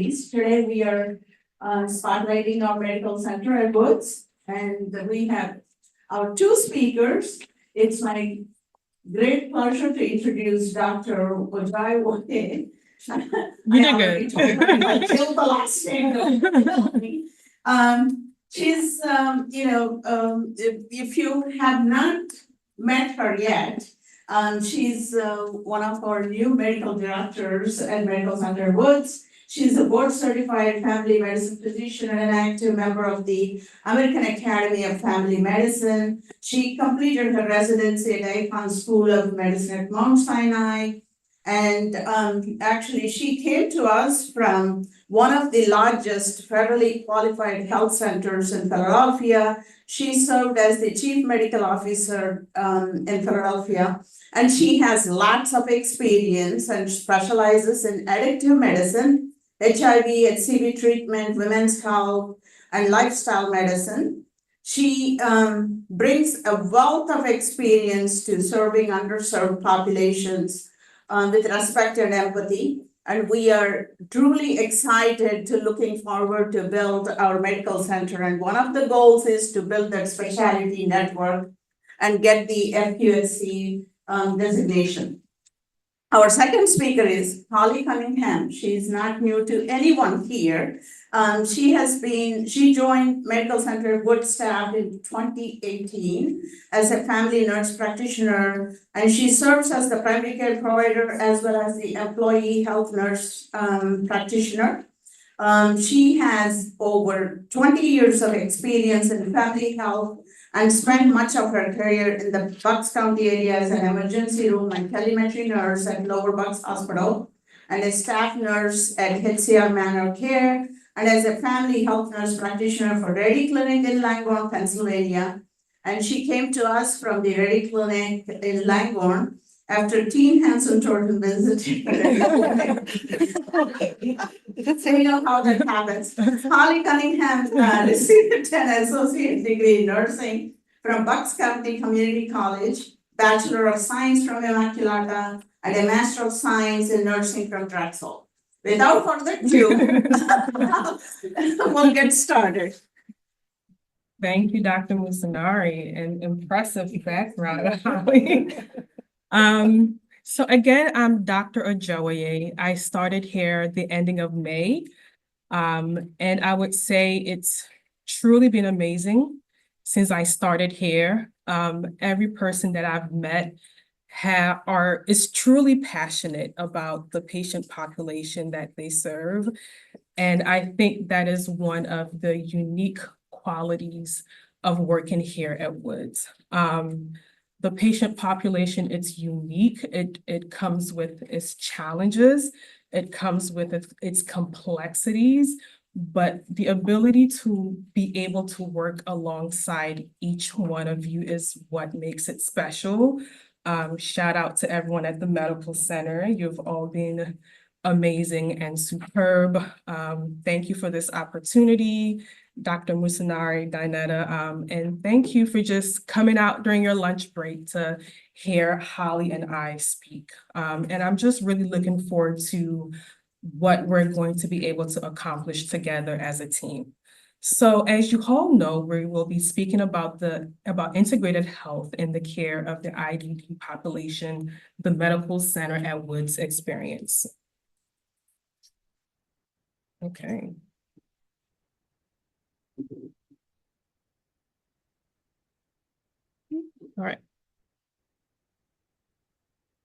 Today we are spotlighting our medical center at Woods, and we have our two speakers. It's my great pleasure to introduce Dr. Ojewoye. You did good. Until the last name. She's, if you have not met her yet, she's one of our new medical directors at Medical Center Woods. She's a board certified family medicine physician and an active member of the American Academy of Family Medicine. She completed her residency at Icahn School of Medicine at Mount Sinai. And actually, she came to us from one of the largest federally qualified health centers in Philadelphia. She served as the chief medical officer in Philadelphia. And she has lots of experience and specializes in addictive medicine, HIV, HCV treatment, women's health, and lifestyle medicine. She brings a wealth of experience to serving underserved populations with respect and empathy. And we are truly excited to looking forward to build our medical center. And one of the goals is to build that specialty network and get the FQHC designation. Our second speaker is Holly Cunningham. She's not new to anyone here. She joined Medical Center Wood staff in 2018 as a family nurse practitioner, and she serves as the primary care provider as well as the employee health nurse practitioner. She has over 20 years of experience in family health and spent much of her career in the Bucks County area as an emergency room and telemetry nurse at Lower Bucks Hospital, and a staff nurse at HCR Manor Care, and as a family health nurse practitioner for Ready Clinic in Langone, Pennsylvania. And she came to us from the Ready Clinic in Langone after Teen Hanson Thornton visited. So you know how that happens. Holly Cunningham received an associate degree in nursing from Bucks County Community College, Bachelor of Science from Immaculata, and a Master of Science in Nursing from Drexel. Without further ado, we'll get started. Thank you, Dr. Musanari, and impressive background, Holly. So again, I'm Dr. Ojewoye. I started here at the ending of May. And I would say it's truly been amazing since I started here. Every person that I've met is truly passionate about the patient population that they serve. And I think that is one of the unique qualities of working here at Woods. The patient population, it's unique. It comes with its challenges. It comes with its complexities, but the ability to be able to work alongside each one of you is what makes it special. Shout out to everyone at the medical center. You've all been amazing and superb. Thank you for this opportunity, Dr. Musanari, Dinetta, and thank you for just coming out during your lunch break to hear Holly and I speak. And I'm just really looking forward to what we're going to be able to accomplish together as a team. So as you all know, we will be speaking about integrated health in the care of the IDD population, the Medical Center at Woods experience. Okay. All right.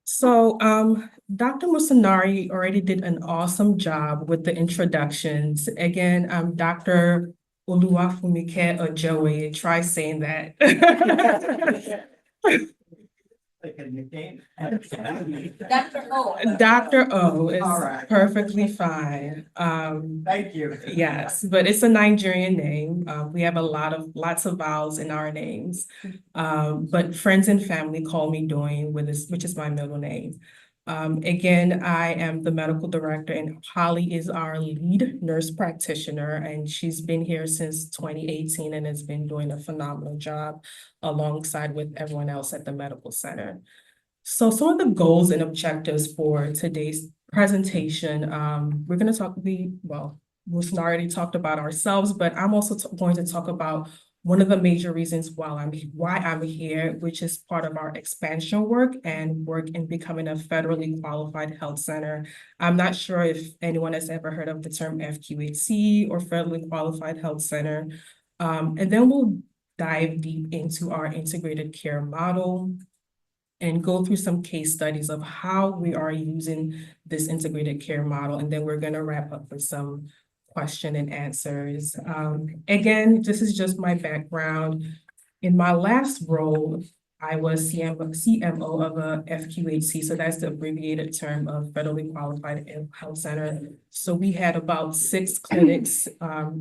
So Dr. Musanari already did an awesome job with the introductions. Again, I'm Dr. Oluwafunmike Ojewoye. Try saying that. Dr. O. Dr. O is right. perfectly fine. Thank you. Yes, but it's a Nigerian name. We have lots of vowels in our names. But friends and family call me Doyin, which is my middle name. Again, I am the medical director, and Holly is our lead nurse practitioner, and she's been here since 2018 and has been doing a phenomenal job alongside with everyone else at the medical center. So some of the goals and objectives for today's presentation, we're going to talk, Wilson already talked about ourselves, but I'm also going to talk about one of the major reasons why I'm here, which is part of our expansion work and work in becoming a federally qualified health center. I'm not sure if anyone has ever heard of the term FQHC or federally qualified health center. And then we'll dive deep into our integrated care model and go through some case studies of how we are using this integrated care model. And then we're going to wrap up with some question and answers. Again, this is just my background. In my last role, I was CMO of a FQHC, so that's the abbreviated term of Federally Qualified Health Center. So we had about 6 clinics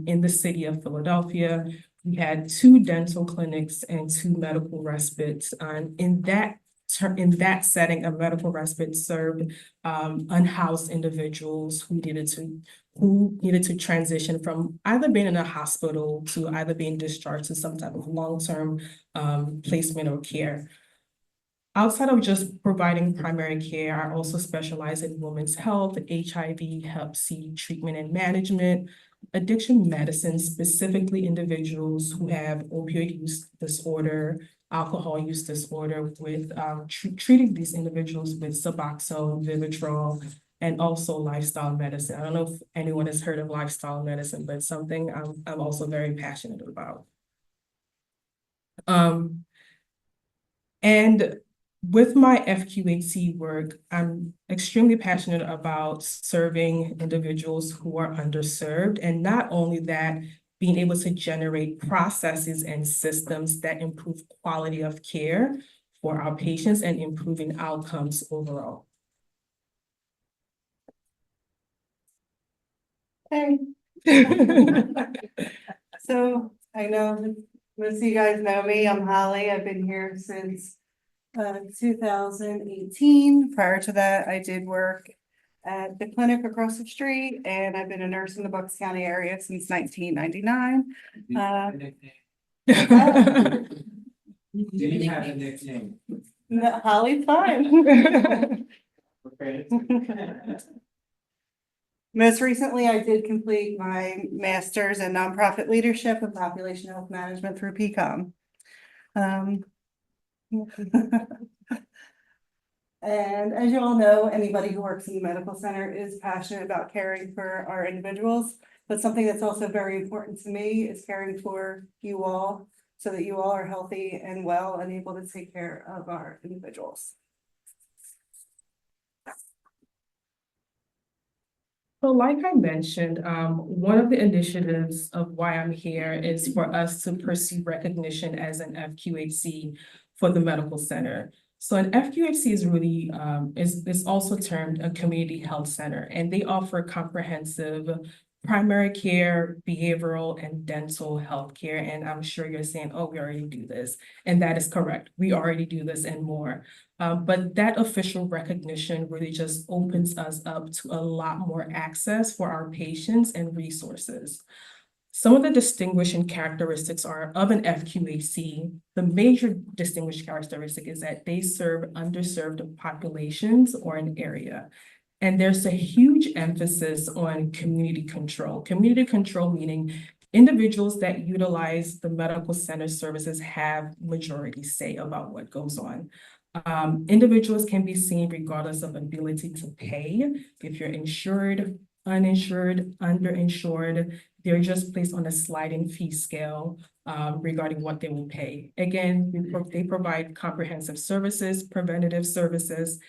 in the city of Philadelphia. We had 2 dental clinics and 2 medical respites. In that setting, a medical respite served unhoused individuals who needed to transition from either being in a hospital to either being discharged to some type of long-term placement or care. Outside of just providing primary care, I also specialize in women's health, HIV, Hep C treatment and management, addiction medicine, specifically individuals who have opioid use disorder, alcohol use disorder, with treating these individuals with Suboxone, Vivitrol, and also lifestyle medicine. I don't know if anyone has heard of lifestyle medicine, but something I'm also very passionate about. And with my FQHC work, I'm extremely passionate about serving individuals who are underserved, and not only that, being able to generate processes and systems that improve quality of care for our patients and improving outcomes overall. Hey. So I know most of you guys know me. I'm Holly. I've been here since 2018. Prior to that, I did work at the clinic across the street, and I've been a nurse in the Bucks County area since 1999. Didn't have a nickname. No, Holly's fine. Okay. Most recently, I did complete my master's in nonprofit leadership and population health management through PCOM. And as you all know, anybody who works in the medical center is passionate about caring for our individuals. But something that's also very important to me is caring for you all so that you all are healthy and well and able to take care of our individuals. So like I mentioned, one of the initiatives of why I'm here is for us to pursue recognition as an FQHC for the medical center. So an FQHC is really, is also termed a community health center, and they offer comprehensive primary care, behavioral, and dental health care. And I'm sure you're saying, oh, we already do this. And that is correct. We already do this and more. But that official recognition really just opens us up to a lot more access for our patients and resources. Some of the distinguishing characteristics are of an FQHC. The major distinguished characteristic is that they serve underserved populations or an area. And there's a huge emphasis on community control. Community control meaning individuals that utilize the medical center services have majority say about what goes on. Individuals can be seen regardless of ability to pay. If you're insured, uninsured, underinsured, they're just placed on a sliding fee scale regarding what they will pay. Again, they provide comprehensive services, preventative services,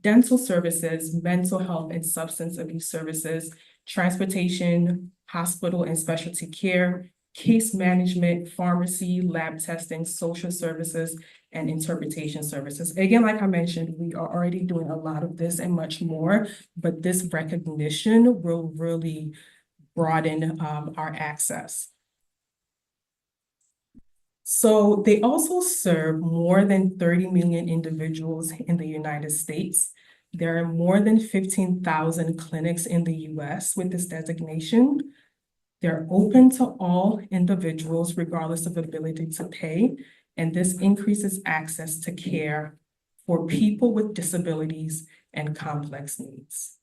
dental services, mental health and substance abuse services, transportation, hospital and specialty care, case management, pharmacy, lab testing, social services, and interpretation services. Again, like I mentioned, we are already doing a lot of this and much more, but this recognition will really broaden our access. So they also serve more than 30 million individuals in the United States. There are more than 15,000 clinics in the US with this designation. They're open to all individuals regardless of ability to pay, and this increases access to care for people with disabilities and complex needs.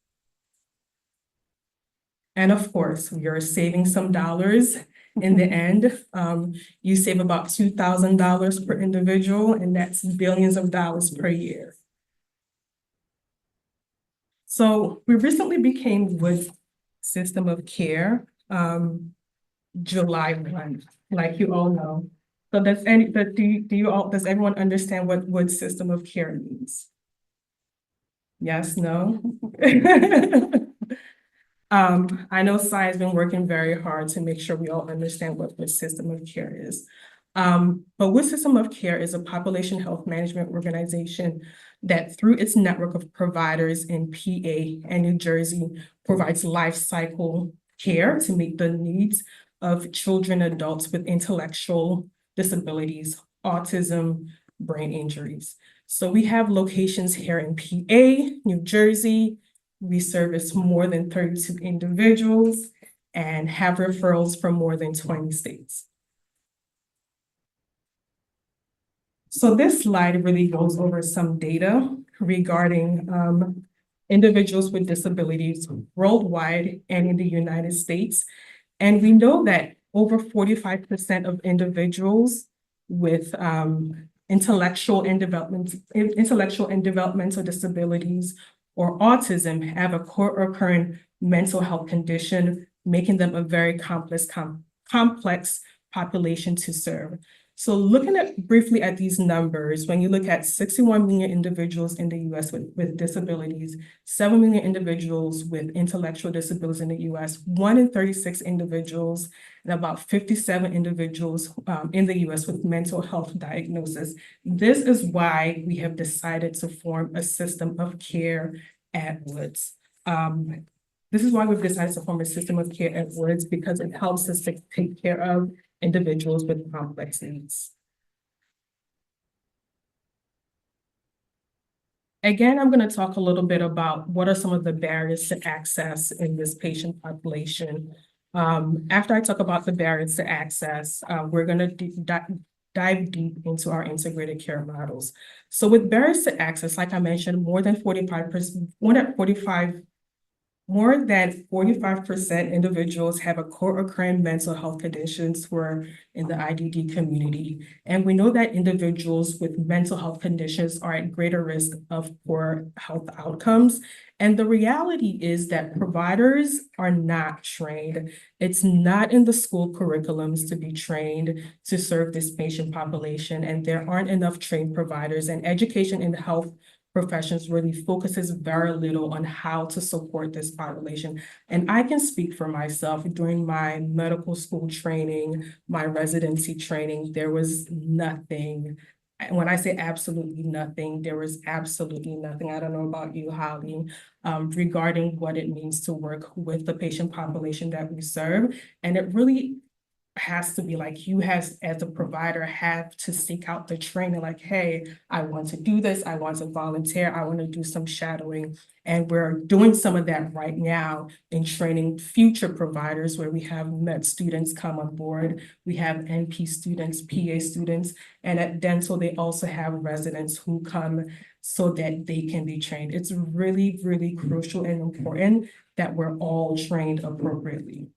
And of course, we are saving some dollars in the end. You save about $2,000 per individual, and that's billions of dollars per year. So we recently became Wood's system of care, July 1, like you all know. So does does everyone understand what Wood's system of care means? Yes, no? I know Sai has been working very hard to make sure we all understand what Wood's system of care is. But Wood's system of care is a population health management organization that through its network of providers in PA and New Jersey provides life cycle care to meet the needs of children, adults with intellectual disabilities, autism, brain injuries. So we have locations here in PA, New Jersey. We service more than 32 individuals and have referrals from more than 20 states. So this slide really goes over some data regarding individuals with disabilities worldwide and in the United States. And we know that over 45% of individuals with intellectual and developmental disabilities or autism have a co-occurring mental health condition, making them a very complex population to serve. So looking briefly at these numbers, when you look at 61 million individuals in the US with disabilities, 7 million individuals with intellectual disabilities in the US, 1 in 36 individuals, and about 57 individuals in the US with mental health diagnosis. This is why we have decided to form a system of care at Woods. This is why we've decided to form a system of care at Woods, because it helps us to take care of individuals with complex needs. Again, I'm going to talk a little bit about what are some of the barriers to access in this patient population. After I talk about the barriers to access, we're going to dive deep into our integrated care models. So with barriers to access, like I mentioned, more than 45% individuals have a co-occurring mental health conditions who are in the IDD community. And we know that individuals with mental health conditions are at greater risk of poor health outcomes. And the reality is that providers are not trained. It's not in the school curriculums to be trained to serve this patient population, and there aren't enough trained providers, and education in health professions really focuses very little on how to support this population. And I can speak for myself. During my medical school training, my residency training, there was nothing. When I say absolutely nothing, there was absolutely nothing. I don't know about you, Holly, regarding what it means to work with the patient population that we serve. And it really has to be like you as a provider have to seek out the training, like, hey, I want to do this, I want to volunteer, I want to do some shadowing. And we're doing some of that right now in training future providers, where we have med students come on board, we have NP students, PA students, and at dental, they also have residents who come so that they can be trained. It's really, really crucial and important that we're all trained appropriately.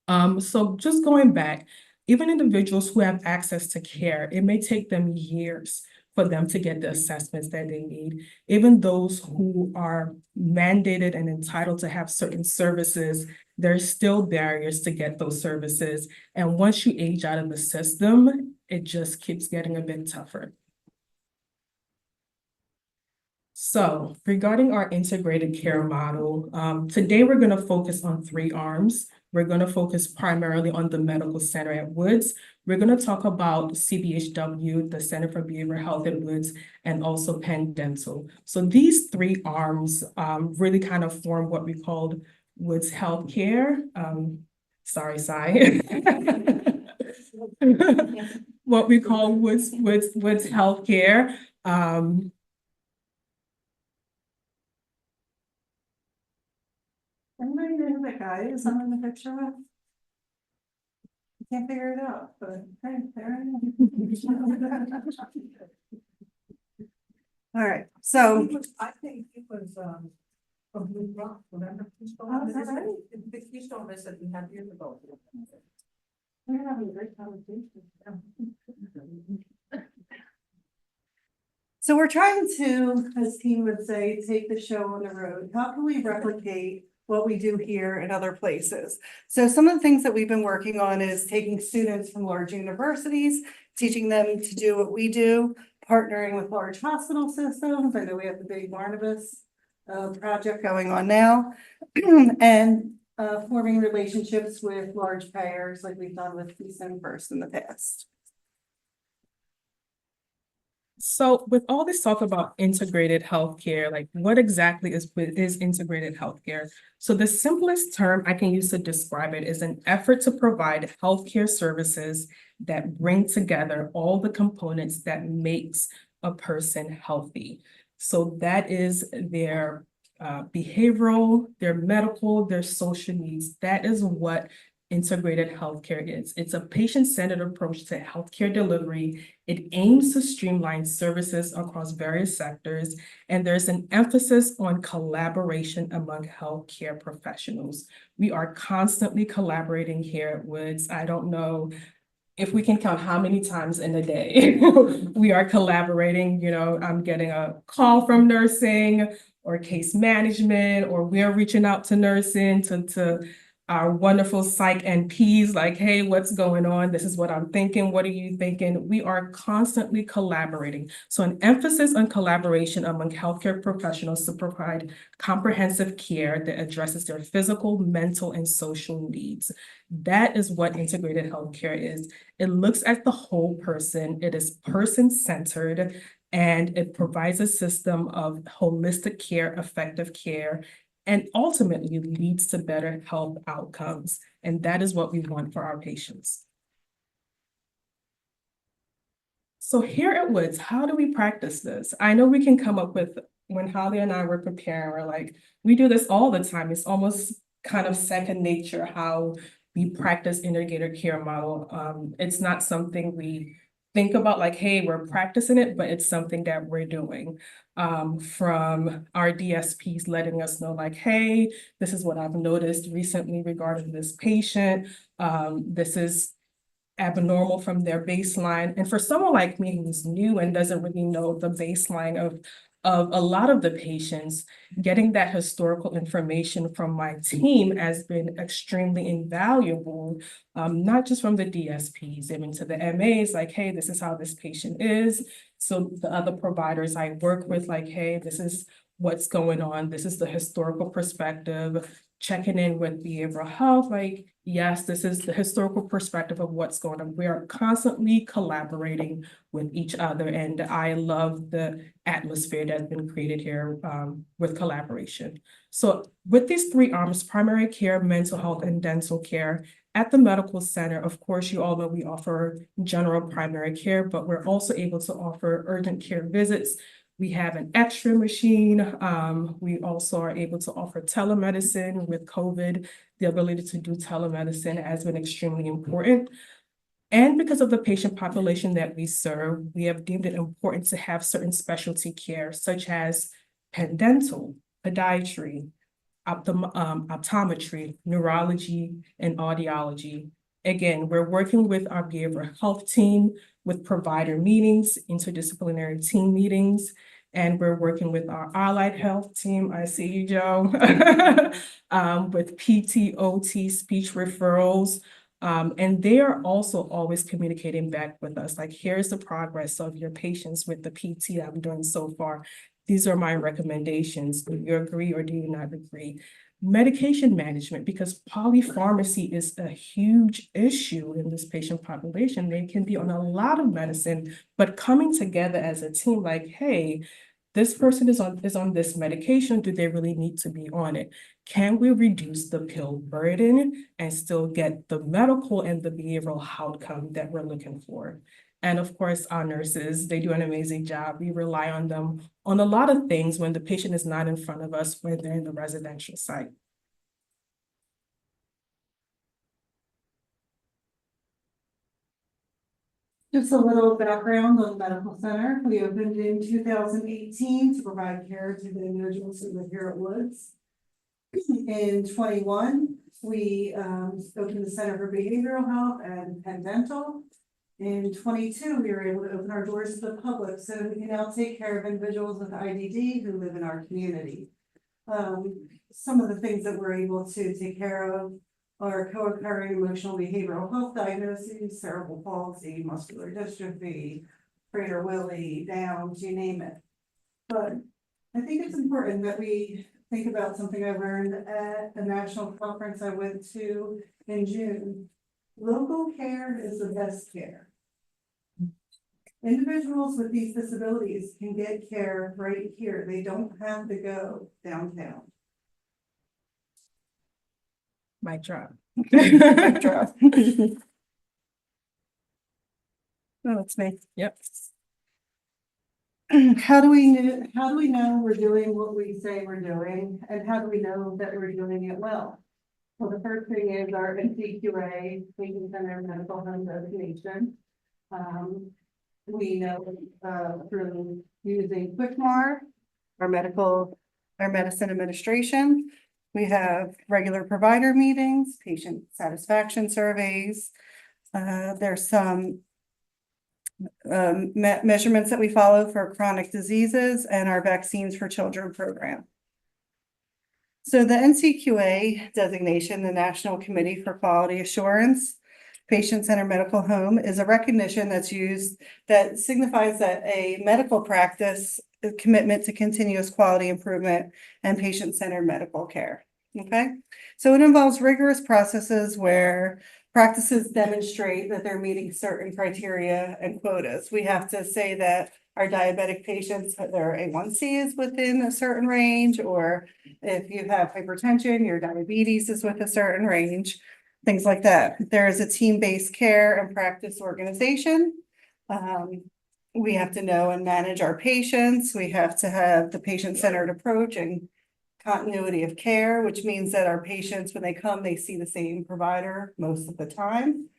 So just going back, even individuals who have access to care, it may take them years for them to get the assessments that they need. Even those who are mandated and entitled to have certain services, there's still barriers to get those services. And once you age out of the system, it just keeps getting a bit tougher. So regarding our integrated care model, today we're going to focus on 3 arms. We're going to focus primarily on the medical center at Woods. We're going to talk about CBHW, the Center for Behavioral Health at Woods, and also Penn Dental. So these 3 arms really kind of form what we called Woods Healthcare. Sorry, Sai. What we call Woods Healthcare. Anybody know who that guy is I'm in the picture with? I can't figure it out, but hey, there I am. All right, so I think it was, From Blue Rock, remember Keystone? Oh, is that right? The Keystone list that we had years ago. We're having a great conversation. So we're trying to, as team would say, take the show on the road. How can we replicate what we do here in other places? So some of the things that we've been working on is taking students from large universities, teaching them to do what we do, partnering with large hospital systems. I know we have the big Barnabas project going on now, and forming relationships with large payers like we've done with Decent First in the past. So with all this talk about integrated healthcare, like what exactly is integrated healthcare? So the simplest term I can use to describe it is an effort to provide healthcare services that bring together all the components that makes a person healthy. So that is their behavioral, their medical, their social needs. That is what integrated healthcare is. It's a patient-centered approach to healthcare delivery. It aims to streamline services across various sectors, and there's an emphasis on collaboration among healthcare professionals. We are constantly collaborating here at Woods. I don't know if we can count how many times in a day we are collaborating. You know, I'm getting a call from nursing or case management, or we're reaching out to nursing to our wonderful psych NPs, like, hey, what's going on? This is what I'm thinking. What are you thinking? We are constantly collaborating. So an emphasis on collaboration among healthcare professionals to provide comprehensive care that addresses their physical, mental, and social needs. That is what integrated healthcare is. It looks at the whole person. It is person-centered, and it provides a system of holistic care, effective care, and ultimately leads to better health outcomes. And that is what we want for our patients. So here at Woods, how do we practice this? I know we can come up with, when Holly and I were preparing, we're like, we do this all the time. It's almost kind of second nature how we practice integrated care model. It's not something we think about like, hey, we're practicing it, but it's something that we're doing. From our DSPs letting us know like, hey, this is what I've noticed recently regarding this patient. This is abnormal from their baseline. And for someone like me who's new and doesn't really know the baseline of a lot of the patients, getting that historical information from my team has been extremely invaluable, not just from the DSPs, even to the MAs, like, hey, this is how this patient is. So the other providers I work with, like, hey, this is what's going on. This is the historical perspective. Checking in with behavioral health, like, yes, this is the historical perspective of what's going on. We are constantly collaborating with each other, and I love the atmosphere that's been created here with collaboration. So with these three arms, primary care, mental health, and dental care, at the medical center, of course, you all know we offer general primary care, but we're also able to offer urgent care visits. We have an X-ray machine. We also are able to offer telemedicine. With COVID. The ability to do telemedicine has been extremely important. And because of the patient population that we serve, we have deemed it important to have certain specialty care, such as dental, podiatry, optometry, neurology, and audiology. Again, we're working with our behavioral health team with provider meetings, interdisciplinary team meetings, and we're working with our allied health team. I see you, Joe, with PT, OT, speech referrals. And they are also always communicating back with us, like, here's the progress of your patients with the PT that I'm doing so far. These are my recommendations. Do you agree or do you not agree? Medication management, because polypharmacy is a huge issue in this patient population. They can be on a lot of medicine, but coming together as a team, like, hey, this person is on this medication. Do they really need to be on it? Can we reduce the pill burden and still get the medical and the behavioral outcome that we're looking for? And of course, our nurses, they do an amazing job. We rely on them on a lot of things when the patient is not in front of us, when they're in the residential site. Just a little background on the medical center. We opened in 2018 to provide care to the individuals who live here at Woods. In 21, we opened the Center for Behavioral Health and Penn Dental. In 22, we were able to open our doors to the public, so we can now take care of individuals with IDD who live in our community. Some of the things that we're able to take care of are co-occurring emotional behavioral health diagnoses, cerebral palsy, muscular dystrophy, Prader-Willi, Downs, you name it. But I think it's important that we think about something I learned at a national conference I went to in June. Local care is the best care. Individuals with these disabilities can get care right here. They don't have to go downtown. Mic drop. Mic drop. Oh, it's me. Yep. How do we know we're doing what we say we're doing, and how do we know that we're doing it well? Well, the first thing is our NCQA, Patient Centered Medical Home designation. We know through using QuickMar, our medicine administration. We have regular provider meetings, patient satisfaction surveys. There's some measurements that we follow for chronic diseases and our vaccines for children program. So the NCQA designation, the National Committee for Quality Assurance, Patient-Centered Medical Home, is a recognition that's used that signifies that a medical practice commitment to continuous quality improvement and patient-centered medical care. Okay, so it involves rigorous processes where practices demonstrate that they're meeting certain criteria and quotas. We have to say that our diabetic patients, their A1C is within a certain range, or if you have hypertension, your diabetes is with a certain range, things like that. There is a team-based care and practice organization. We have to know and manage our patients. We have to have the patient-centered approach and continuity of care, which means that our patients, when they come, they see the same provider most of the time.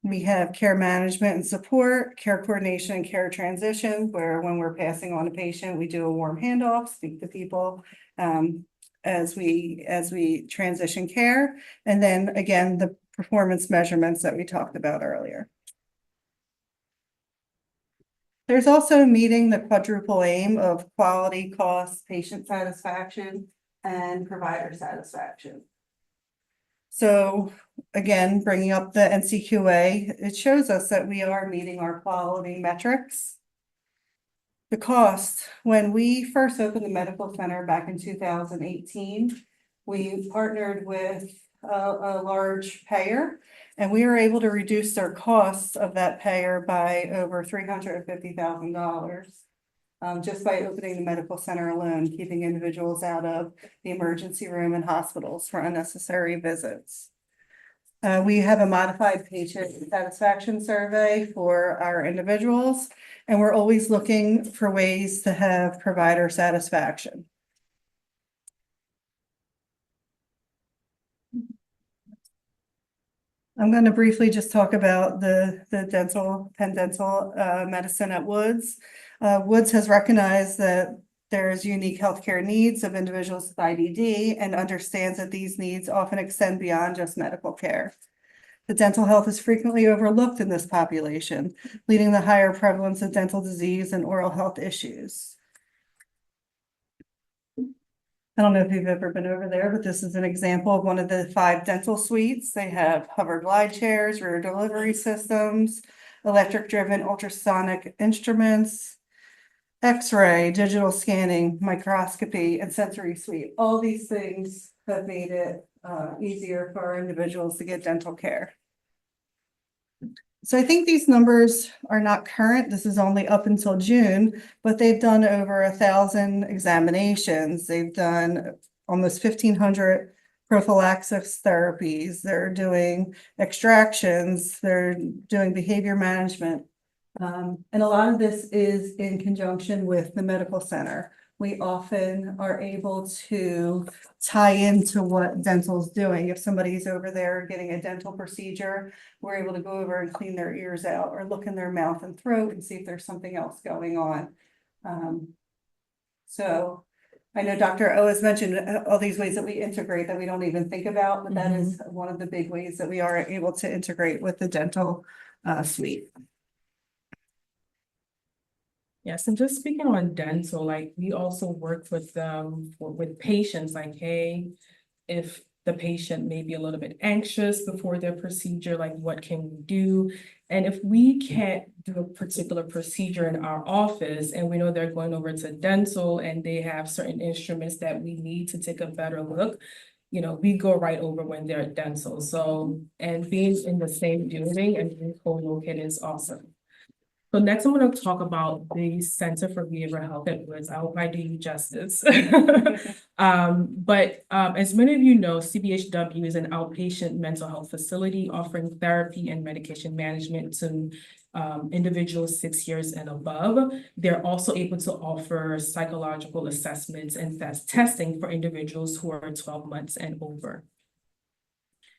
We have care management and support, care coordination and care transition, where when we're passing on a patient, we do a warm handoff, speak to people as we transition care. And then again, the performance measurements that we talked about earlier. There's also meeting the quadruple aim of quality, cost, patient satisfaction, and provider satisfaction. So again, bringing up the NCQA, it shows us that we are meeting our quality metrics. The cost, when we first opened the medical center back in 2018, we partnered with a large payer, and we were able to reduce their costs of that payer by over $350,000. Just by opening the medical center alone, keeping individuals out of the emergency room and hospitals for unnecessary visits. We have a modified patient satisfaction survey for our individuals, and we're always looking for ways to have provider satisfaction. I'm going to briefly just talk about the Penn Dental medicine at Woods. Woods has recognized that there's unique healthcare needs of individuals with IDD and understands that these needs often extend beyond just medical care. The dental health is frequently overlooked in this population, leading to higher prevalence of dental disease and oral health issues. I don't know if you've ever been over there, but this is an example of one of the 5 dental suites. They have hover glide chairs, rear delivery systems, electric-driven ultrasonic instruments, X-ray, digital scanning, microscopy, and sensory suite. All these things have made it easier for our individuals to get dental care. So I think these numbers are not current. This is only up until June, but they've done over 1,000 examinations. They've done almost 1,500 prophylaxis therapies. They're doing extractions. They're doing behavior management. And a lot of this is in conjunction with the medical center. We often are able to tie into what dental's doing. If somebody's over there getting a dental procedure, we're able to go over and clean their ears out or look in their mouth and throat and see if there's something else going on. So I know Dr. O has mentioned all these ways that we integrate that we don't even think about, but that is one of the big ways that we are able to integrate with the dental suite. Yes, and just speaking on dental, like we also work with with patients, like, hey, if the patient may be a little bit anxious before their procedure, like what can we do? And if we can't do a particular procedure in our office and we know they're going over to dental and they have certain instruments that we need to take a better look, you know, we go right over when they're at dental. So, and being in the same building and being co-located is awesome. So next, I'm going to talk about the Center for Behavioral Health at Woods. I hope I do you justice. But as many of you know, CBHW is an outpatient mental health facility offering therapy and medication management to individuals 6 years and above. They're also able to offer psychological assessments and testing for individuals who are 12 months and over.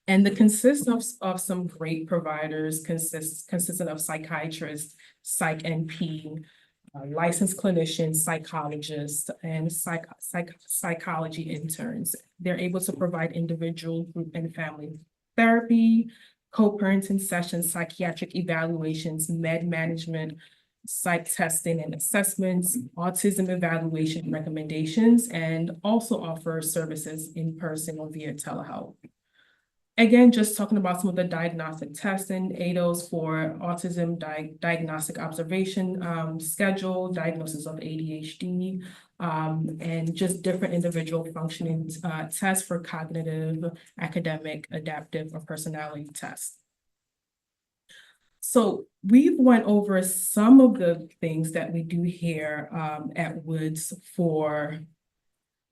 And the consists of some great providers, consisting of psychiatrists, psych NP, licensed clinicians, psychologists, and psychology interns. They're able to provide individual, group, and family therapy, co-parenting sessions, psychiatric evaluations, med management, psych testing and assessments, autism evaluation recommendations, and also offer services in person or via telehealth. Again, just talking about some of the diagnostic testing, ADOS for autism, diagnostic observation schedule, diagnosis of ADHD, and just different individual functioning tests for cognitive, academic, adaptive, or personality tests. So we've went over some of the things that we do here at Woods for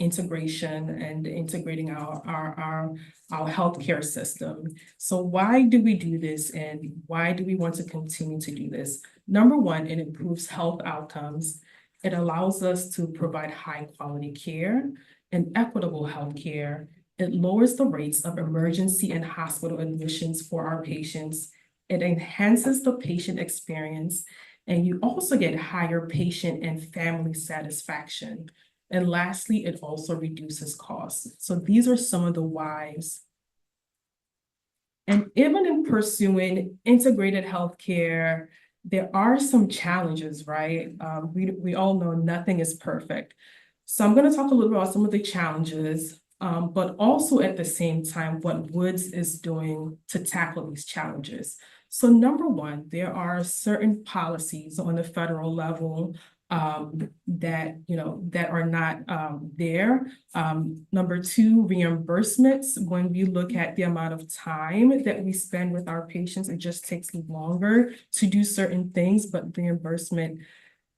integration and integrating our healthcare system. So why do we do this and why do we want to continue to do this? Number one, it improves health outcomes. It allows us to provide high quality care and equitable health care. It lowers the rates of emergency and hospital admissions for our patients. It enhances the patient experience, and you also get higher patient and family satisfaction. And lastly, it also reduces costs. So these are some of the whys. And even in pursuing integrated healthcare, there are some challenges, right? We all know nothing is perfect. So I'm going to talk a little bit about some of the challenges, but also at the same time, what Woods is doing to tackle these challenges. So number one, there are certain policies on the federal level that are not there. Number two, reimbursements. When we look at the amount of time that we spend with our patients, it just takes longer to do certain things, but reimbursement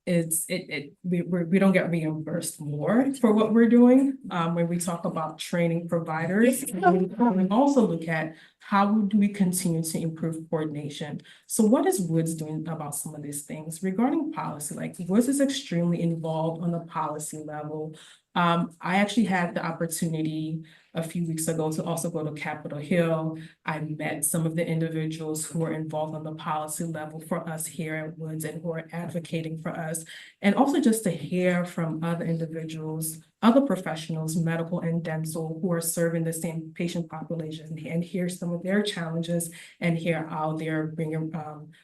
we don't get reimbursed more for what we're doing. When we talk about training providers, we also look at how do we continue to improve coordination. So what is Woods doing about some of these things? Regarding policy, like Woods is extremely involved on the policy level. I actually had the opportunity a few weeks ago to also go to Capitol Hill. I met some of the individuals who are involved on the policy level for us here at Woods and who are advocating for us. And also just to hear from other individuals, other professionals, medical and dental, who are serving the same patient population and hear some of their challenges and hear how they're bringing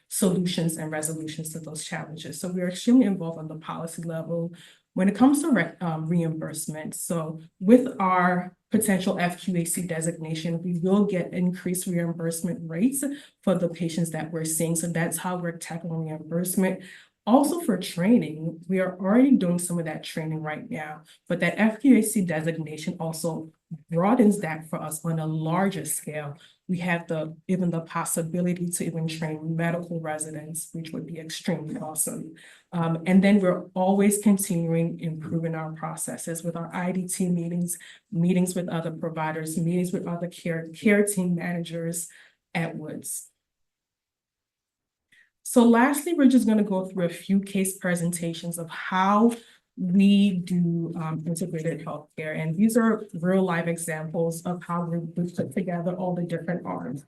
solutions and resolutions to those challenges. So we're extremely involved on the policy level. When it comes to reimbursement, so with our potential FQAC designation, we will get increased reimbursement rates for the patients that we're seeing. So that's how we're tackling reimbursement. Also for training, we are already doing some of that training right now, but that FQAC designation also broadens that for us on a larger scale. We have even the possibility to even train medical residents, which would be extremely awesome. And then we're always continuing improving our processes with our IDT meetings with other providers, meetings with other care team managers at Woods. So lastly, we're just going to go through a few case presentations of how we do integrated healthcare. And these are real life examples of how we put together all the different arms.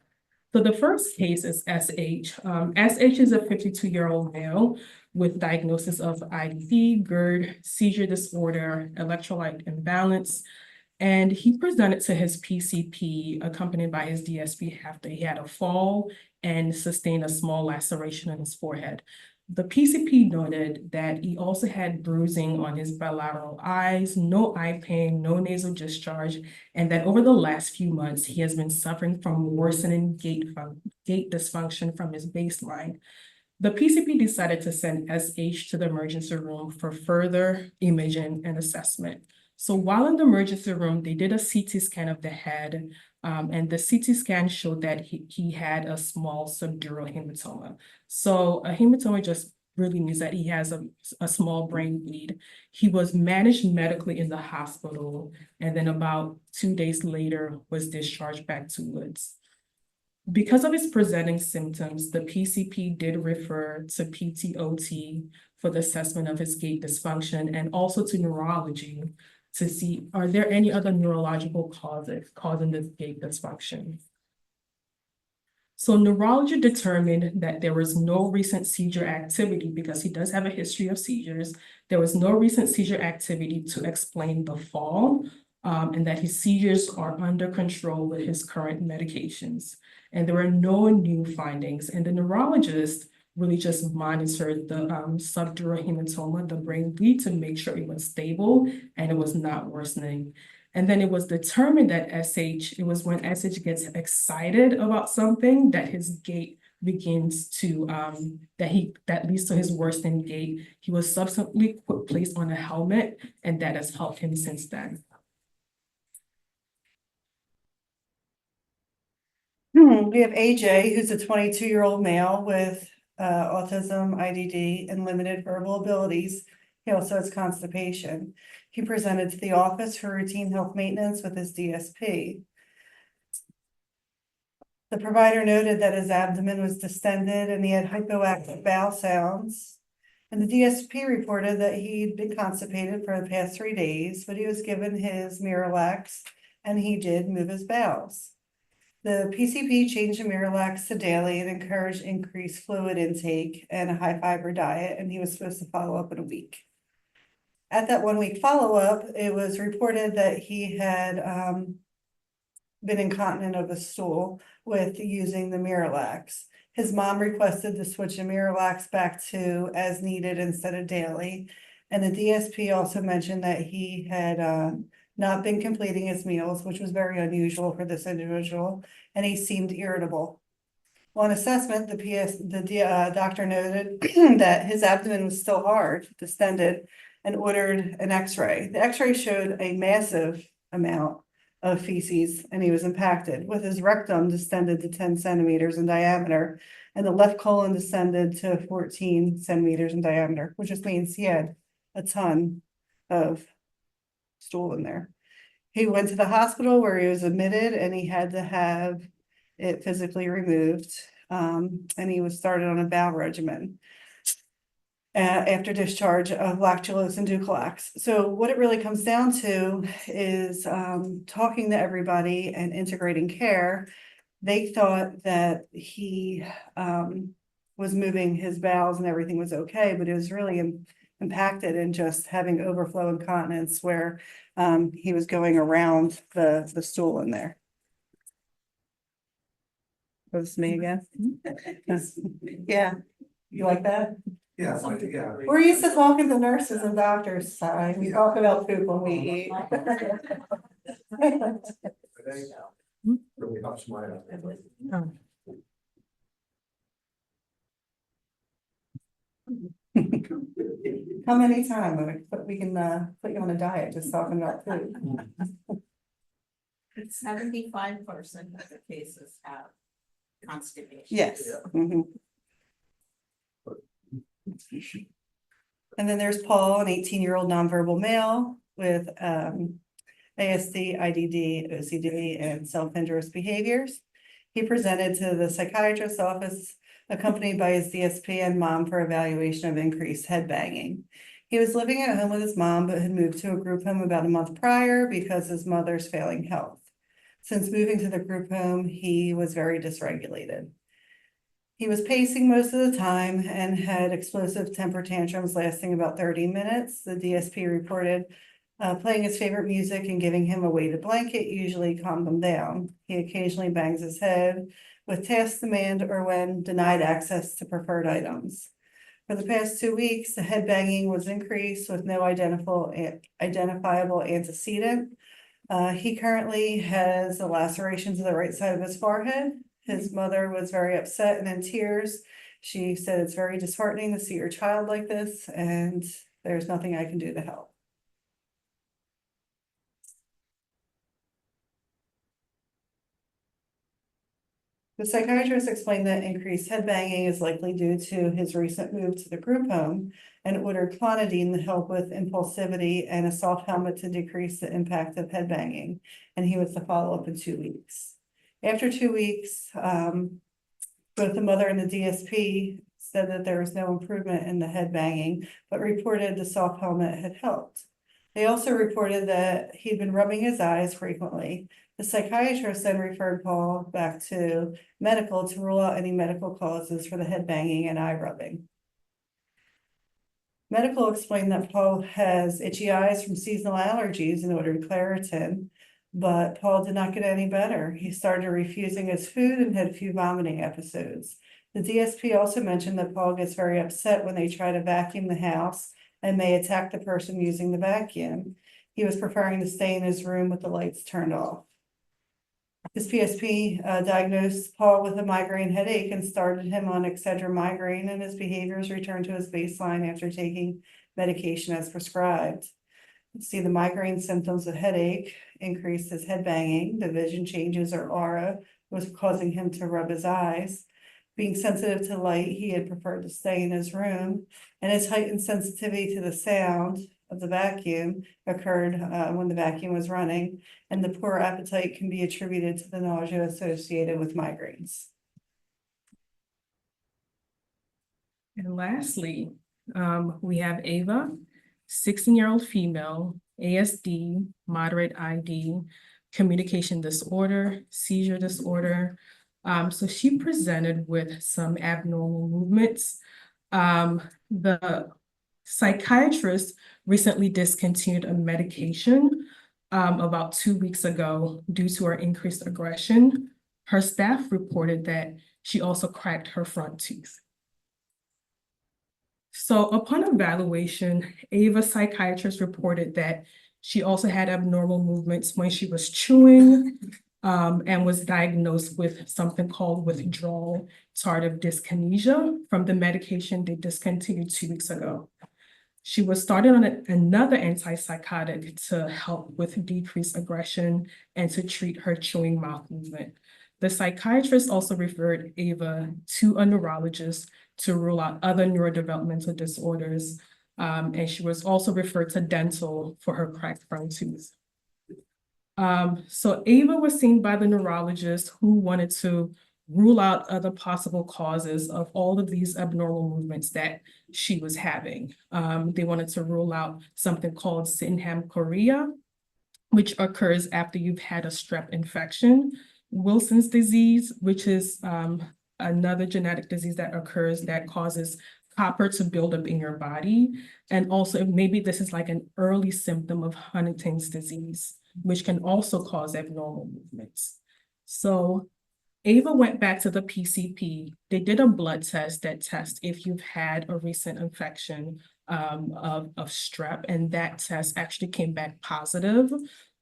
So the first case is SH. SH is a 52-year-old male with diagnosis of IDD, GERD, seizure disorder, electrolyte imbalance. And he presented to his PCP accompanied by his DSP after he had a fall and sustained a small laceration on his forehead. The PCP noted that he also had bruising on his bilateral eyes, no eye pain, no nasal discharge, and that over the last few months, he has been suffering from worsening gait dysfunction from his baseline. The PCP decided to send SH to the emergency room for further imaging and assessment. So while in the emergency room, they did a CT scan of the head, and the CT scan showed that he had a small subdural hematoma. So a hematoma just really means that he has a small brain bleed. He was managed medically in the hospital, and then about 2 days later was discharged back to Woods. Because of his presenting symptoms, the PCP did refer to PTOT for the assessment of his gait dysfunction and also to neurology to see, are there any other neurological causes causing this gait dysfunction? So neurology determined that there was no recent seizure activity because he does have a history of seizures. There was no recent seizure activity to explain the fall, and that his seizures are under control with his current medications. And there were no new findings. And the neurologist really just monitored the subdural hematoma, the brain bleed, to make sure it was stable and it was not worsening. And then it was determined that it was when SH gets excited about something that his gait begins to, that leads to his worsening gait. He was subsequently placed on a helmet, and that has helped him since then. We have AJ, who's a 22-year-old male with autism, IDD, and limited verbal abilities. He also has constipation. He presented to the office for routine health maintenance with his DSP. The provider noted that his abdomen was distended and he had hypoactive bowel sounds. And the DSP reported that he'd been constipated for the past 3 days, but he was given his Miralax and he did move his bowels. The PCP changed the Miralax to daily and encouraged increased fluid intake and a high fiber diet, and he was supposed to follow up in a week. At that 1 week follow-up, it was reported that he had been incontinent of a stool with using the Miralax. His mom requested to switch the Miralax back to as needed instead of daily. And the DSP also mentioned that he had not been completing his meals, which was very unusual for this individual, and he seemed irritable. On assessment, the doctor noted that his abdomen was still hard, distended, and ordered an x-ray. The x-ray showed a massive amount of feces, and he was impacted, with his rectum distended to 10 centimeters in diameter, and the left colon descended to 14 centimeters in diameter, which just means he had a ton of stool in there. He went to the hospital where he was admitted, and he had to have it physically removed, and he was started on a bowel regimen after discharge of lactulose and Dulcolax. So what it really comes down to is talking to everybody and integrating care. They thought that he was moving his bowels and everything was okay, but it was really impacted in just having overflow incontinence where he was going around the stool in there. Was me again? Yeah, you like that? Yeah, yeah. We're used to talking to nurses and doctors, so we talk about poop when we eat. Really helps my. Oh. Come anytime, but we can put you on a diet just talking about food. 75% of the cases have constipation. Yes. Mhm. And then there's Paul, an 18-year-old nonverbal male with ASD, IDD, OCD, and self-injurious behaviors. He presented to the psychiatrist's office accompanied by his DSP and mom for evaluation of increased head banging. He was living at home with his mom, but had moved to a group home about a month prior because his mother's failing health. Since moving to the group home, he was very dysregulated. He was pacing most of the time and had explosive temper tantrums lasting about 30 minutes. The DSP reported playing his favorite music and giving him a weighted blanket usually calmed him down. He occasionally bangs his head with task demand or when denied access to preferred items. For the past 2 weeks, the head banging was increased with no identifiable antecedent. He currently has the lacerations of the right side of his forehead. His mother was very upset and in tears. She said it's very disheartening to see your child like this, and there's nothing I can do to help. The psychiatrist explained that increased head banging is likely due to his recent move to the group home and ordered clonidine to help with impulsivity and a soft helmet to decrease the impact of head banging. And he was to follow up in 2 weeks. After 2 weeks, both the mother and the DSP said that there was no improvement in the head banging, but reported the soft helmet had helped. They also reported that he'd been rubbing his eyes frequently. The psychiatrist then referred Paul back to medical to rule out any medical causes for the head banging and eye rubbing. Medical explained that Paul has itchy eyes from seasonal allergies and ordered Claritin, but Paul did not get any better. He started refusing his food and had a few vomiting episodes. The DSP also mentioned that Paul gets very upset when they try to vacuum the house and may attack the person using the vacuum. He was preferring to stay in his room with the lights turned off. His PSP diagnosed Paul with a migraine headache and started him on Excedrin migraine, and his behaviors returned to his baseline after taking medication as prescribed. You see the migraine symptoms of headache, increased his head banging, the vision changes or aura was causing him to rub his eyes. Being sensitive to light, he had preferred to stay in his room, and his heightened sensitivity to the sound of the vacuum occurred when the vacuum was running, and the poor appetite can be attributed to the nausea associated with migraines. And lastly, we have Ava, 16-year-old female, ASD, moderate ID, communication disorder, seizure disorder. So she presented with some abnormal movements. The psychiatrist recently discontinued a medication about 2 weeks ago due to her increased aggression. Her staff reported that she also cracked her front tooth. So upon evaluation, Ava's psychiatrist reported that she also had abnormal movements when she was chewing and was diagnosed with something called withdrawal tardive dyskinesia from the medication they discontinued 2 weeks ago. She was started on another antipsychotic to help with decreased aggression and to treat her chewing mouth movement. The psychiatrist also referred Ava to a neurologist to rule out other neurodevelopmental disorders, and she was also referred to dental for her cracked front tooth. So Ava was seen by the neurologist who wanted to rule out other possible causes of all of these abnormal movements that she was having. They wanted to rule out something called Cunningham chorea, which occurs after you've had a strep infection, Wilson's disease, which is another genetic disease that occurs that causes copper to build up in your body. And also maybe this is like an early symptom of Huntington's disease, which can also cause abnormal movements. So Ava went back to the PCP. They did a blood test that tests if you've had a recent infection of strep, and that test actually came back positive.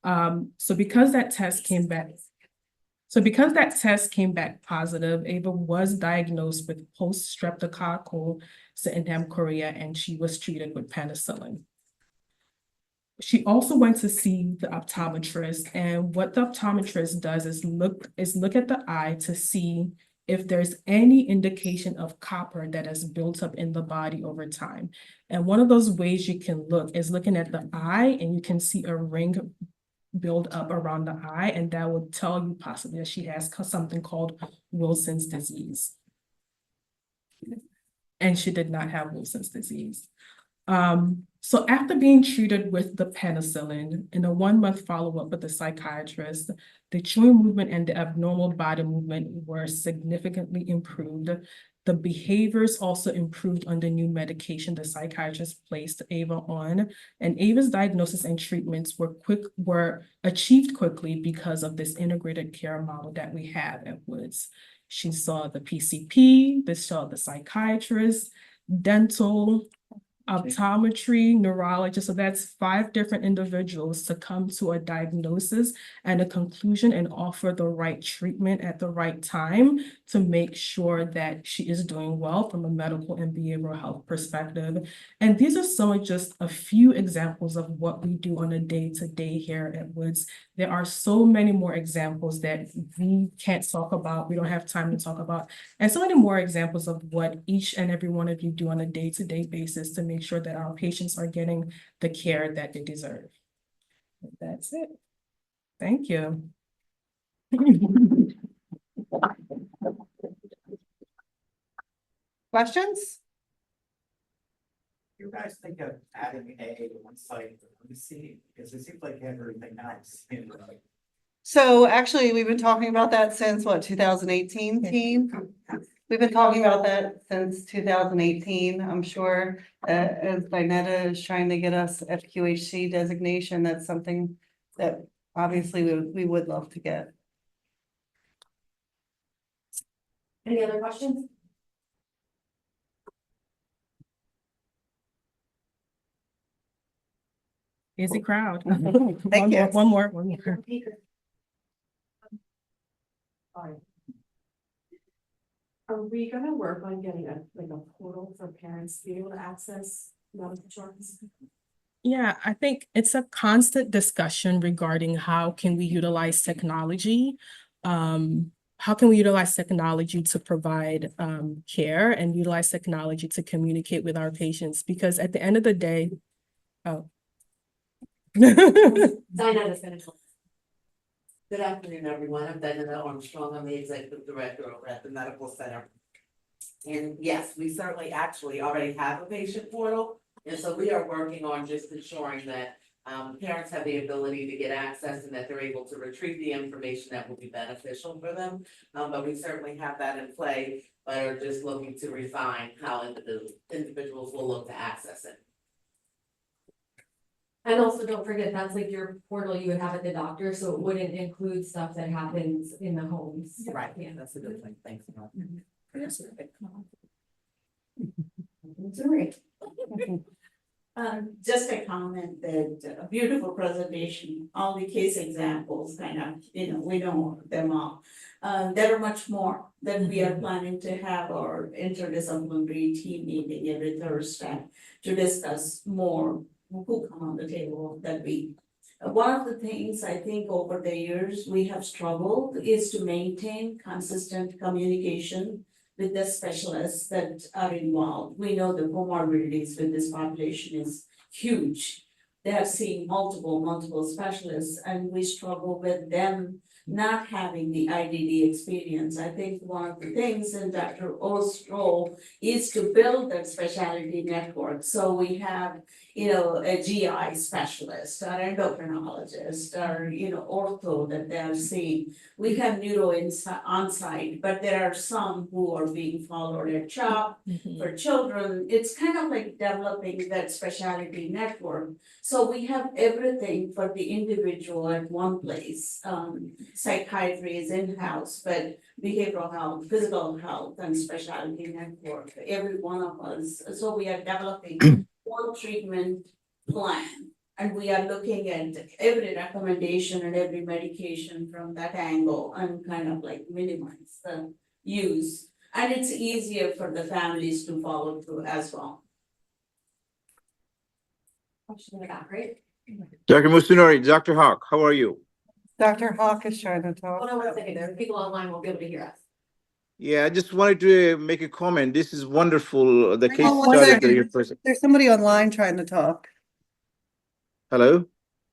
So because that test came back positive, Ava was diagnosed with post-streptococcal Cunningham chorea, and she was treated with penicillin. She also went to see the optometrist, and what the optometrist does is look at the eye to see if there's any indication of copper that has built up in the body over time. And one of those ways you can look is looking at the eye, and you can see a ring build up around the eye, and that would tell you possibly that she has something called Wilson's disease. And she did not have Wilson's disease. So after being treated with the penicillin in a 1-month follow-up with the psychiatrist, the chewing movement and the abnormal body movement were significantly improved. The behaviors also improved on the new medication the psychiatrist placed Ava on, and Ava's diagnosis and treatments were achieved quickly because of this integrated care model that we have at Woods. She saw the PCP, saw the psychiatrist, dental, optometry, neurologist. So that's 5 different individuals to come to a diagnosis and a conclusion and offer the right treatment at the right time to make sure that she is doing well from a medical and behavioral health perspective. And these are some of just a few examples of what we do on a day-to-day here at Woods. There are so many more examples that we can't talk about, we don't have time to talk about, and so many more examples of what each and every one of you do on a day-to-day basis to make sure that our patients are getting the care that they deserve. That's it. Thank you. Questions? You guys think of adding A to one site, let me see, because it seems like everything else in the. So actually, we've been talking about that since what, 2018, team? We've been talking about that since 2018. I'm sure as Dinetta is trying to get us FQHC designation, that's something that obviously we would love to get. Any other questions? Easy crowd. Thank you. One more. Are we gonna work on getting a portal for parents to be able to access medical insurance? Yeah, I think it's a constant discussion regarding how can we utilize technology. How can we utilize technology to provide care and utilize technology to communicate with our patients? Because at the end of the day, Diana's gonna tell. Good afternoon, everyone. I'm Dinetta Armstrong. I'm the executive director over at the Medical Center. And yes, we certainly actually already have a patient portal. And so we are working on just ensuring that parents have the ability to get access and that they're able to retrieve the information that will be beneficial for them. But we certainly have that in play, but are just looking to refine how individuals will look to access it. And also don't forget, that's like your portal you would have at the doctor, so it wouldn't include stuff that happens in the homes. Right, Yeah. that's a good thing. Thanks. Sorry. Just a comment that a beautiful presentation, all the case examples, kind of, we know them all. There are much more that we are planning to have our interdisciplinary team meeting every Thursday to discuss more who come on the table that week. One of the things I think over the years we have struggled is to maintain consistent communication with the specialists that are involved. We know the comorbidities with this population is huge. They have seen multiple specialists, and we struggle with them not having the IDD experience. I think one of the things in Dr. O's role is to build that specialty network. So we have, a GI specialist or endocrinologist or, ortho that they are seeing. We have neuro on site, but there are some who are being followed at CHOP. For children, it's kind of like developing that specialty network. So we have everything for the individual at one place. Psychiatry is in-house, but behavioral health, physical health, and specialty network, every one of us. So we are developing one treatment plan. And we are looking at every recommendation and every medication from that angle and kind of like minimize the use. And it's easier for the families to follow through as well. Question in the back, right? Dr. Musunori, Dr. Hawk, how are you? Dr. Hawk is trying to talk. Hold on one second, there, people online won't be able to hear us. Yeah, I just wanted to make a comment. This is wonderful, the Hang case on one study that second. you're presenting. There's somebody online trying to talk. Hello?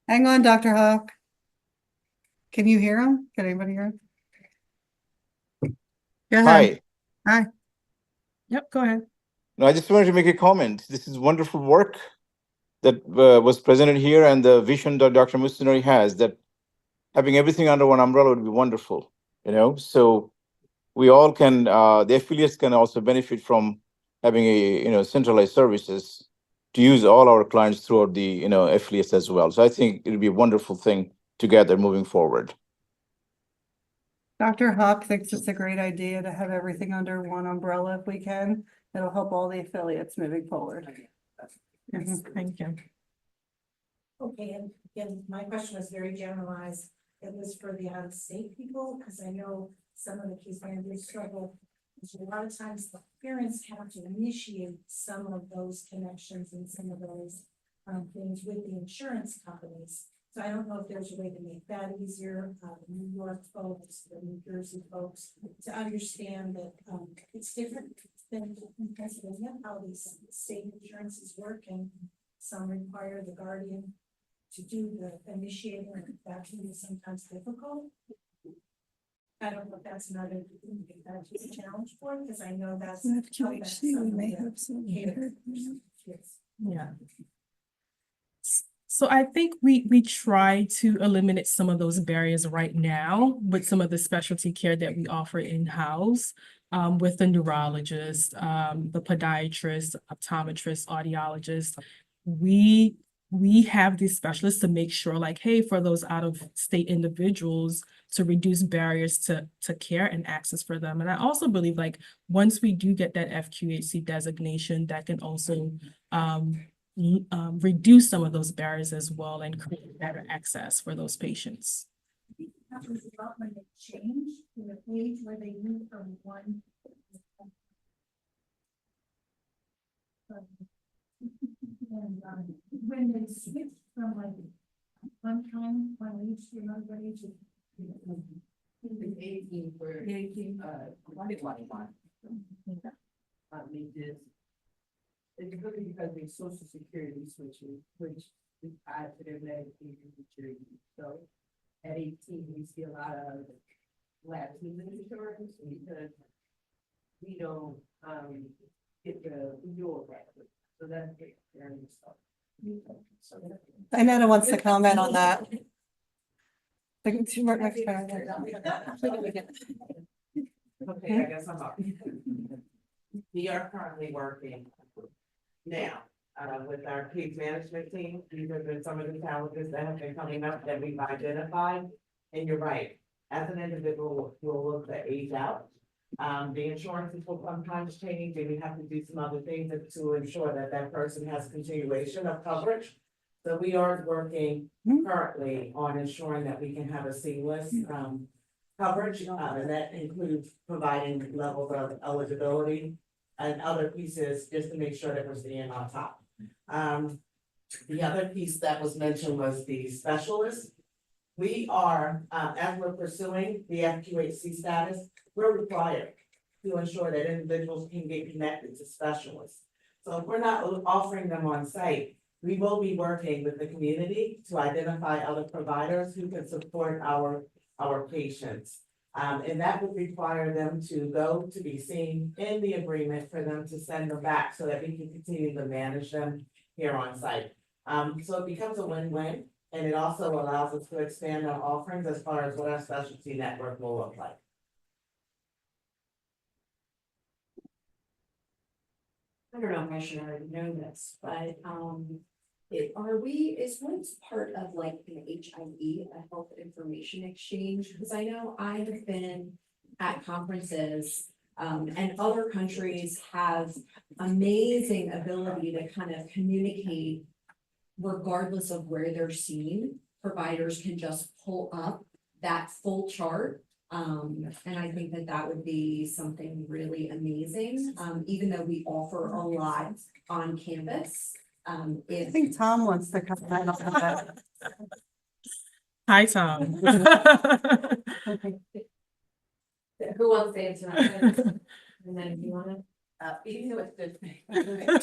Hang on, Dr. Hawk. Can you hear him? Can anybody hear him? Go ahead. that was presented here and the vision that Dr. Mustinori has, that having everything under one umbrella would be wonderful, so we all can, the affiliates can also benefit from having centralized services to use all our clients throughout the, affiliates as well. So I think it'll be a wonderful thing together moving forward. Dr. Hawk thinks it's a great idea to have everything under one umbrella if we can. It'll help all the affiliates moving forward. Yes, thank you. Okay, and again, my question was very generalized. It was for the out-of-state people, because I know some of the case managers struggle. So a lot of times the parents have to initiate some of those connections and some of those things with the insurance companies. So I don't know if there's a way to make that easier, New York folks, the New Jersey folks, to understand that it's different than in Pennsylvania, how these state insurances work, and some require the guardian to do the initiating, and that can be sometimes difficult. I don't know if that's another thing that's a challenge for, because I know that's. we may have some. Yeah. So I think we try to eliminate some of those barriers right now with some of the specialty care that we offer in-house, with the neurologist, the podiatrist, optometrist, audiologist. We have these specialists to make sure, like, hey, for those out-of-state individuals, to reduce barriers to care and access for them. And I also believe, like, once we do get that FQHC designation, that can also reduce some of those barriers as well and create better access for those patients. After development change to the page where they move from one. And when they switch from like one time, one age to another age. 18 for 2021. We did. It's really because the social security switching, which is tied to their Medicaid and maturity. So at 18, we see a lot of lapses in insurance because we don't get the renewal back. So that's it. Diana wants to comment on that. Okay, I guess I'm up. We are currently working now with our case management team. These have been some of the challenges that have been coming up that we've identified. And you're right, as an individual, we'll look to age out. The insurances will sometimes change, and we have to do some other things to ensure that that person has continuation of coverage. So we are working currently on ensuring that we can have a seamless coverage, and that includes providing levels of eligibility and other pieces just to make sure that we're staying on top. The other piece that was mentioned was the specialist. We are, as we're pursuing the FQHC status, we're required to ensure that individuals can get connected to specialists. So if we're not offering them on site, we will be working with the community to identify other providers who can support our patients. And that would require them to go to be seen in the agreement for them to send them back so that we can continue to manage them here on site. So it becomes a win-win, and it also allows us to expand our offerings as far as what our specialty network will look like. I don't know if I should already know this, but is once part of like an HIE, a health information exchange? Because I know I have been at conferences and other countries have amazing ability to kind of communicate regardless of where they're seen. Providers can just pull up that full chart. And I think that would be something really amazing, even though we offer a lot on campus. I think Tom wants to come on that. Hi, Tom. Who wants to answer that? And then if you wanna, you know it's good.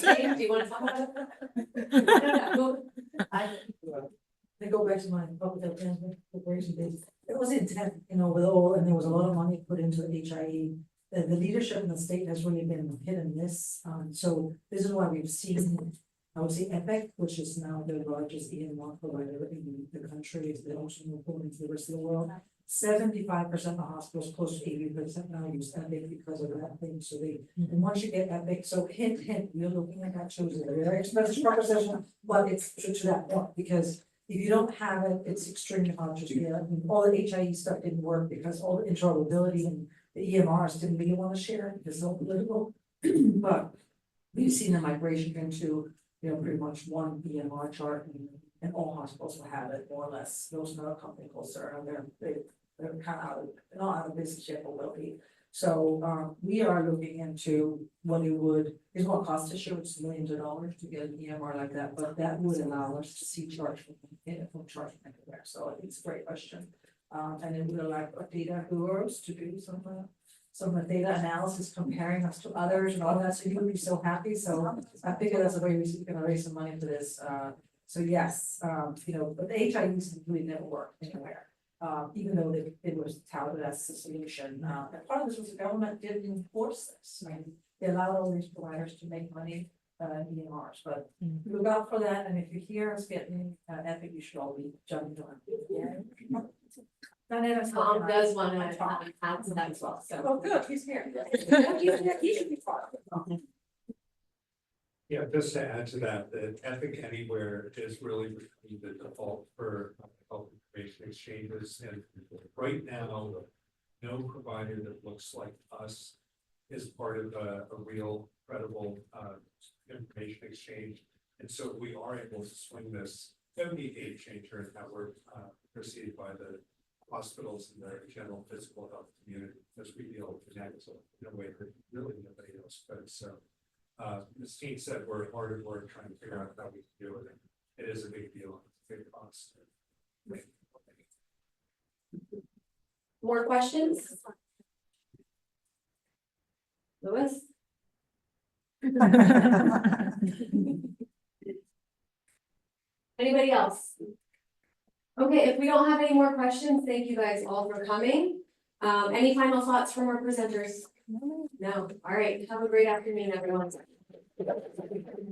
Dave, do you wanna talk about it? No, I go back to my public health management corporation days. It was intent, with all, and there was a lot of money put into the HIE. The leadership in the state has really been hit and miss. So this is why we've seen I would say Epic, which is now the largest EMR provider in the country, is the also reporting to the rest of the world. 75% of hospitals, close to 80% now use Epic because of that thing, so and once you get Epic, so hint, we're looking at that, shows a very expensive proposition, but it's to that point, because if you don't have it, it's extremely hard to share. I mean, all the HIE stuff didn't work because all the interoperability and the EMRs didn't really want to share, because it's so political. But we've seen the migration into, pretty much one EMR chart, and all hospitals will have it, more or less. There's another company called CRNP, they're kind of not out of business yet, but will be. So, we are looking into what it's going to cost us, it's millions of dollars to get an EMR like that, but that would allow us to see charge from charge from everywhere, so I think it's a great question. And it would allow data gurus to do some of the data analysis, comparing us to others and all that, so you would be so happy, so I figure that's the way we're gonna raise some money for this, so yes, but the HIEs really never worked anywhere. Even though it was touted as a solution, and part of this was the government didn't enforce this, right? They allowed all these providers to make money, EMRs, but look out for that, and if you hear us getting, Epic, you should all be jumping on. Tom does want to add to that as well, so. Oh, good, he's here. He should be part of it. Yeah, just to add to that, the Epic Anywhere is really the default for health information exchanges, and right now, no provider that looks like us is part of a real credible information exchange. And so we are able to swing this, don't need game changer, and that we're perceived by the hospitals and the general physical health community, because we deal with connect in a way that really nobody else could. So as Teen said, we're hard at work trying to figure out how we can do it. It is a big deal, it's a big cost. More questions? Louis? Anybody else? Okay, if we don't have any more questions, thank you guys all for coming. Any final thoughts from our presenters? No, all right, have a great afternoon, everyone.